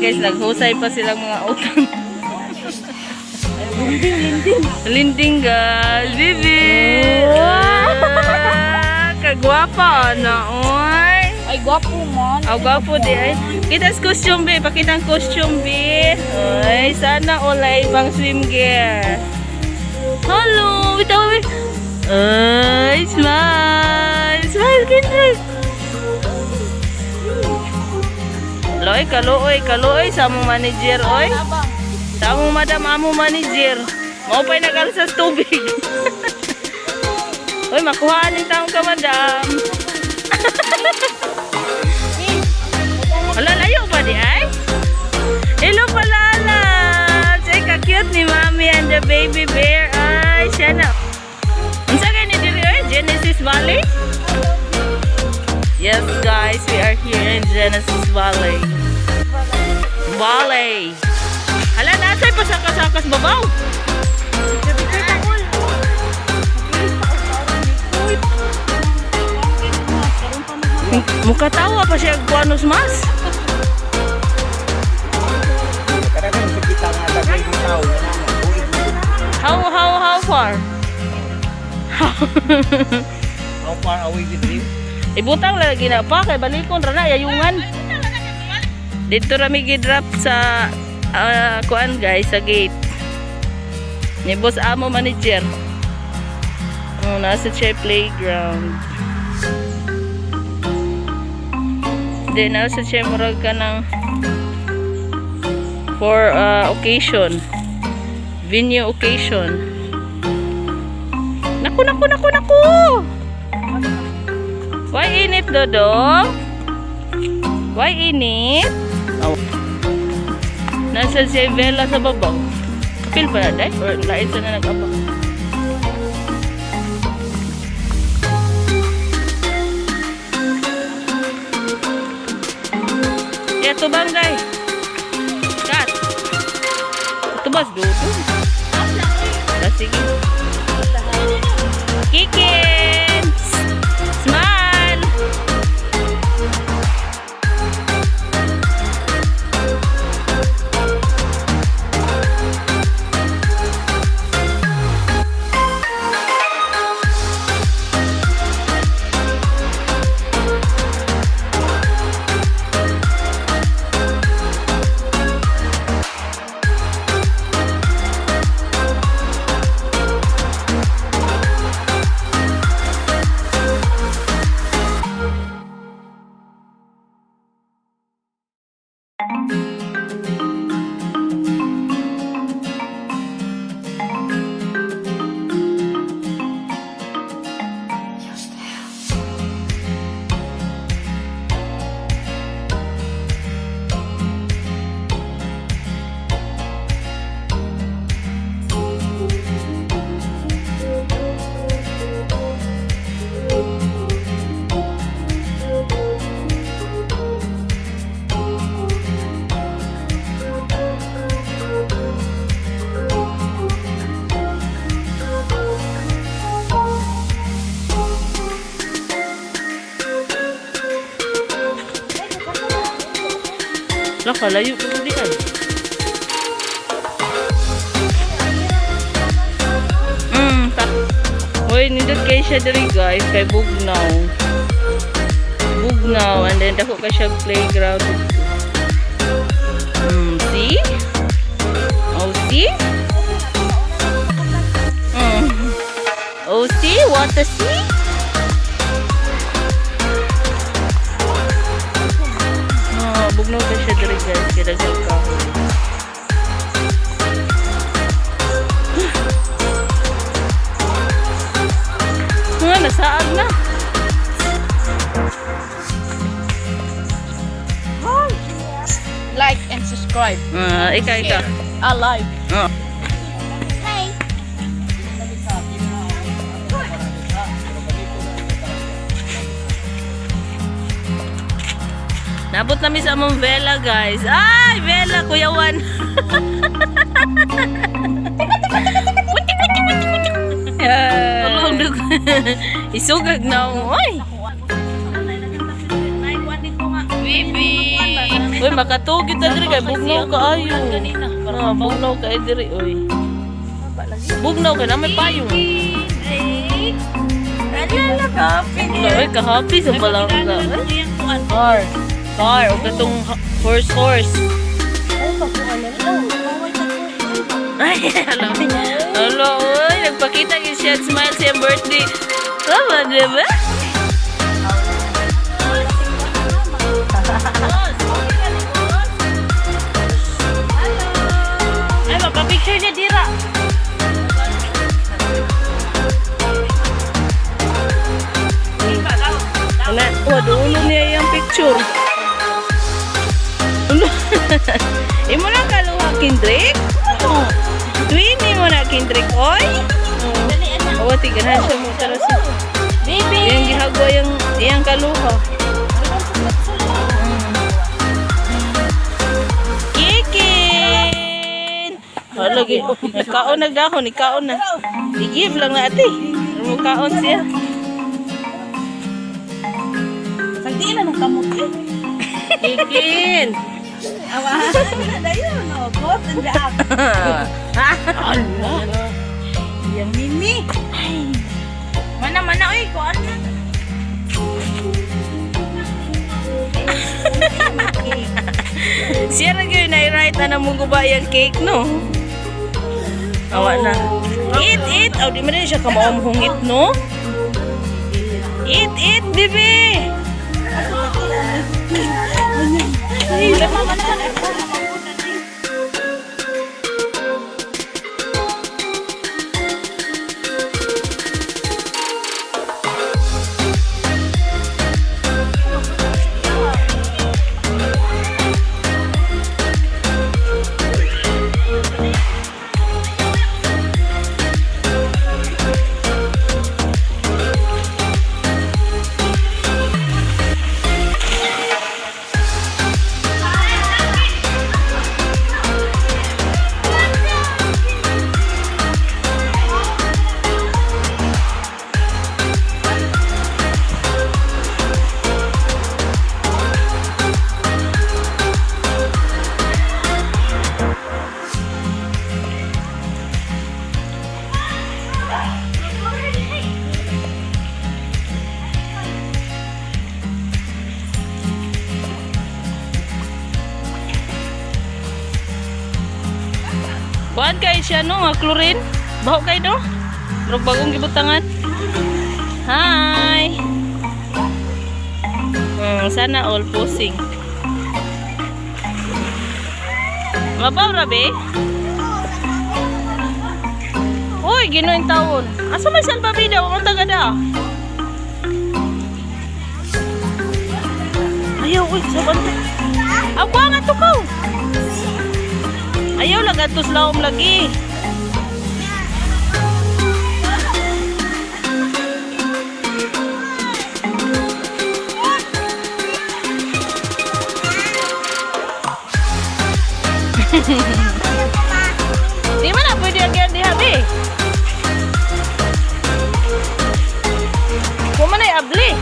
guys, naghusay pa silang mga utang. Linding guys, bibi. Kagwapa na, oy. Ay, gwapo man. Aw, gwapo di ay. Kita sa costume be, pakita ang costume be. Oy, sana ulay ibang swim gear. Hello, bitaw be. Ay, smile. Smile, Kendrick. Loy, kaloy sa among manager, oy. Sa among madam, among manager. Mao pa'y nag-alsas tubig. Uy, makuhaan yung taong ka, madam. Wala, layo pa di ay? Hello palala. Say, ka-cute ni Mommy and the baby bear. Ay, siya na. Ang sagay ni diri, ay? Genesis Valley? Yes, guys, we are here in Genesis Valley. Valley. Hala, nasa'y pasakas-sakas babaw. Muka tawa pa siya kuanos mas. How far? How far away with you? Ibutang lagi na pa kay balikon ra na yayungan. Dito ra mi gidrop sa kuan guys sa gate. Ni boss amo manager. Oh, nasa siya playground. Then nasa siya murag ka ng for occasion. Venue occasion. Naku. Why init, Dodo? Why init? Oh. Nasa siya vela sa babaw. Feel pa na, day? Or lain sa na nag-abang? Ya, tubang, day. Kat. Tubas, Dodo. Sige. Kikin! Smile! Laka, layo ko di ay. Uy, nindot kayo siya diri guys, kay Bugnaw. And then dako ka siya playground. See? Oh, see? Oh, see? Want to see? Bugnaw ka siya diri guys, kaya dagal ka. Nasaag na. Like and subscribe. Ika. Like. Hey. Nabot namin sa among vela guys. Ay, vela Kuya Juan. Isugag na ako. Oy. Bibi. Uy, makatugid na diri kay bugnaw ka ayo. Bugnaw ka diri oy. Bugnaw ka na may payong. Oy, ka-happy sa balangga. Car, o katong horse. Ay, alam. Alo, oy, nagpakita yung siya smile sa birthday. Tama, diba? Ay, magpa-picture niya, Dira. Waduh, niya yung picture. Imo na kaluha, Kendrick? Twini mo na, Kendrick, oy? Oo, tiganan siya mo. Baby! Yung gihagwa yung kaluha. Kikin! Lagi, nagkaon nagdahon, ikaon na. I-give lang na ate. Kaon siya. Hindi na nung kamot eh. Kikin! Awahan na yun, no? Got and the app. Allah! Yung mimi. Mana, oy, kuan na. Siya na yun, na-write na mong guba yung cake, no? Awa na. Eat! Aw, di mo rin siya kamaumhungit, no? Eat, bebe! Ay, mama na. Kuan kay siya no, nga chlorine. Baho kay no? Pero bagong gibutangan. Hi. Sana all posing. Mabaw ra be? Uy, ginoy taon. Asa may salbabida mo taga da? Ayaw, uy, saban. Ako nga to ko. Ayaw lang atos laom lagi. Di mana pwede agyan di habi? Kumana abli?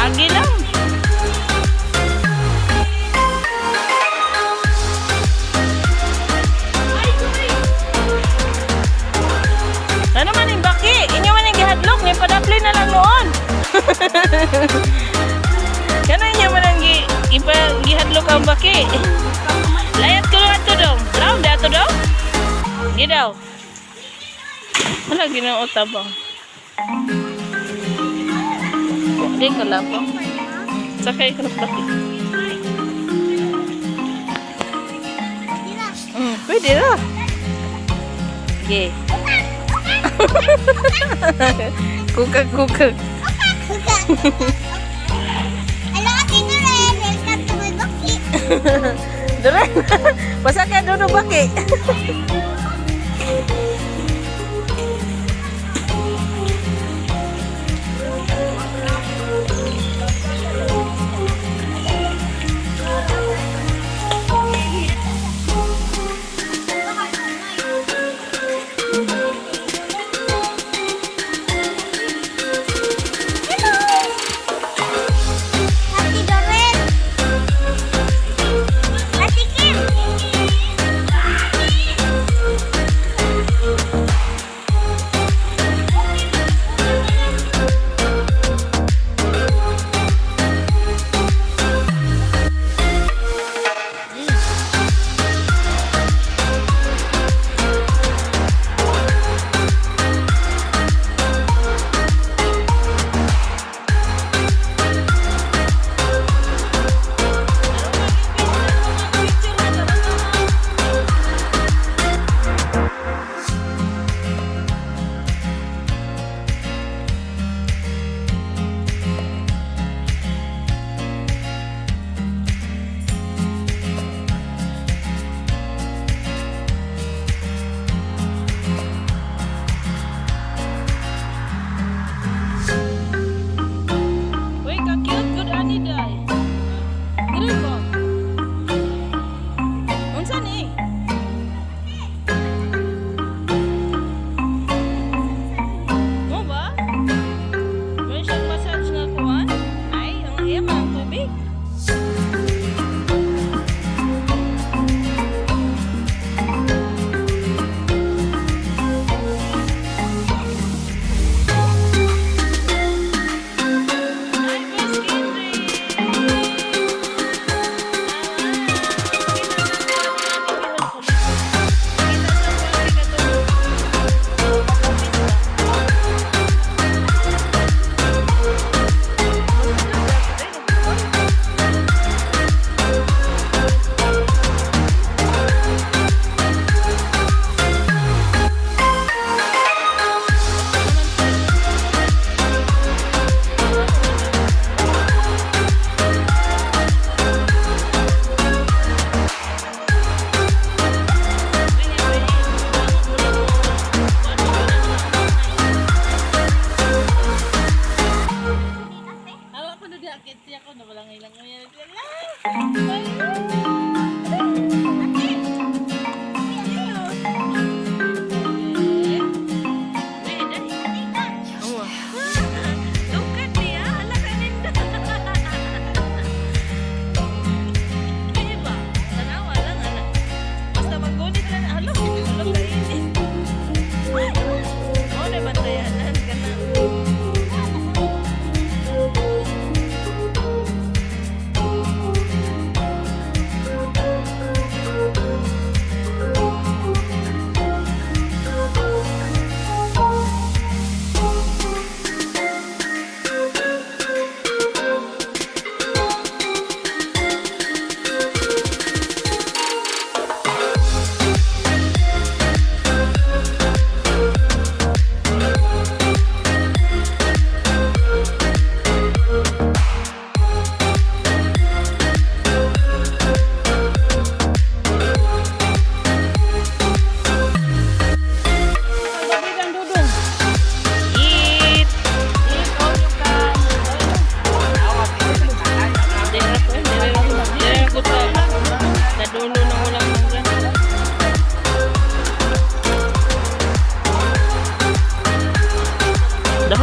Agi lang. Ano man yung baki? Inyo man yung gihadlok. May padapli na lang noon. Kano inyo man ang gihadlok ang baki? Layat ko lang ito daw. Laom da ito daw? Gidaw. Wala ginang utabang. Hindi ka lapang. Sakay ka ng baki. Pwede na. Okay. Kukag. Ano ka tinuloy? Welcome to my baki. Dure. Basta ka doon baki.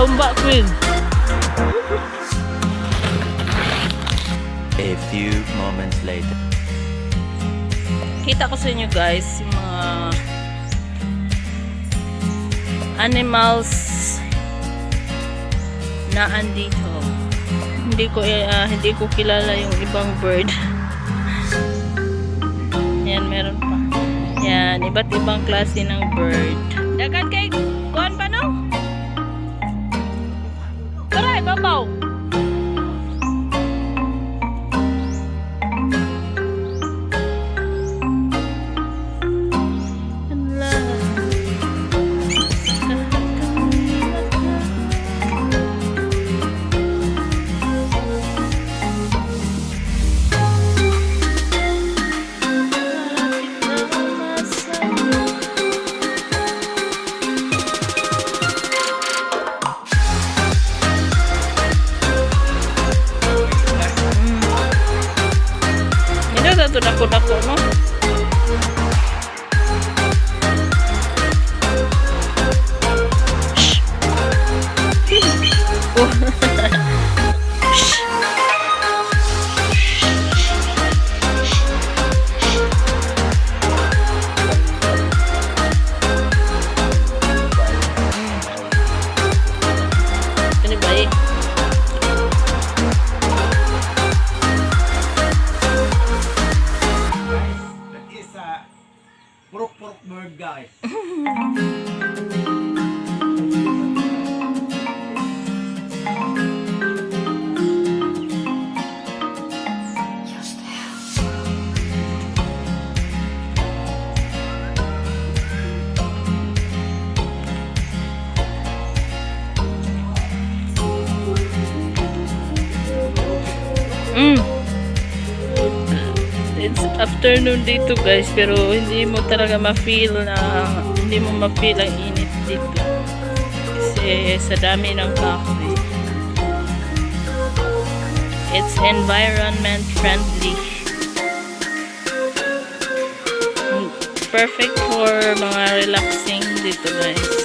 humba queen. A few moments later. Kita ko sa inyo guys, yung mga animals na andito. Hindi ko kilala yung ibang bird. Yan, meron pa. Yan, iba't ibang klase ng bird. Dagan kay kuan pa no? Tara, babaw. Ito dako-dako no. Ini baik. Purok bird guys. It's afternoon dito guys, pero hindi mo talaga ma-feel ang init dito kasi sa dami ng kahoy. It's environment friendly, perfect for mga relaxing dito guys.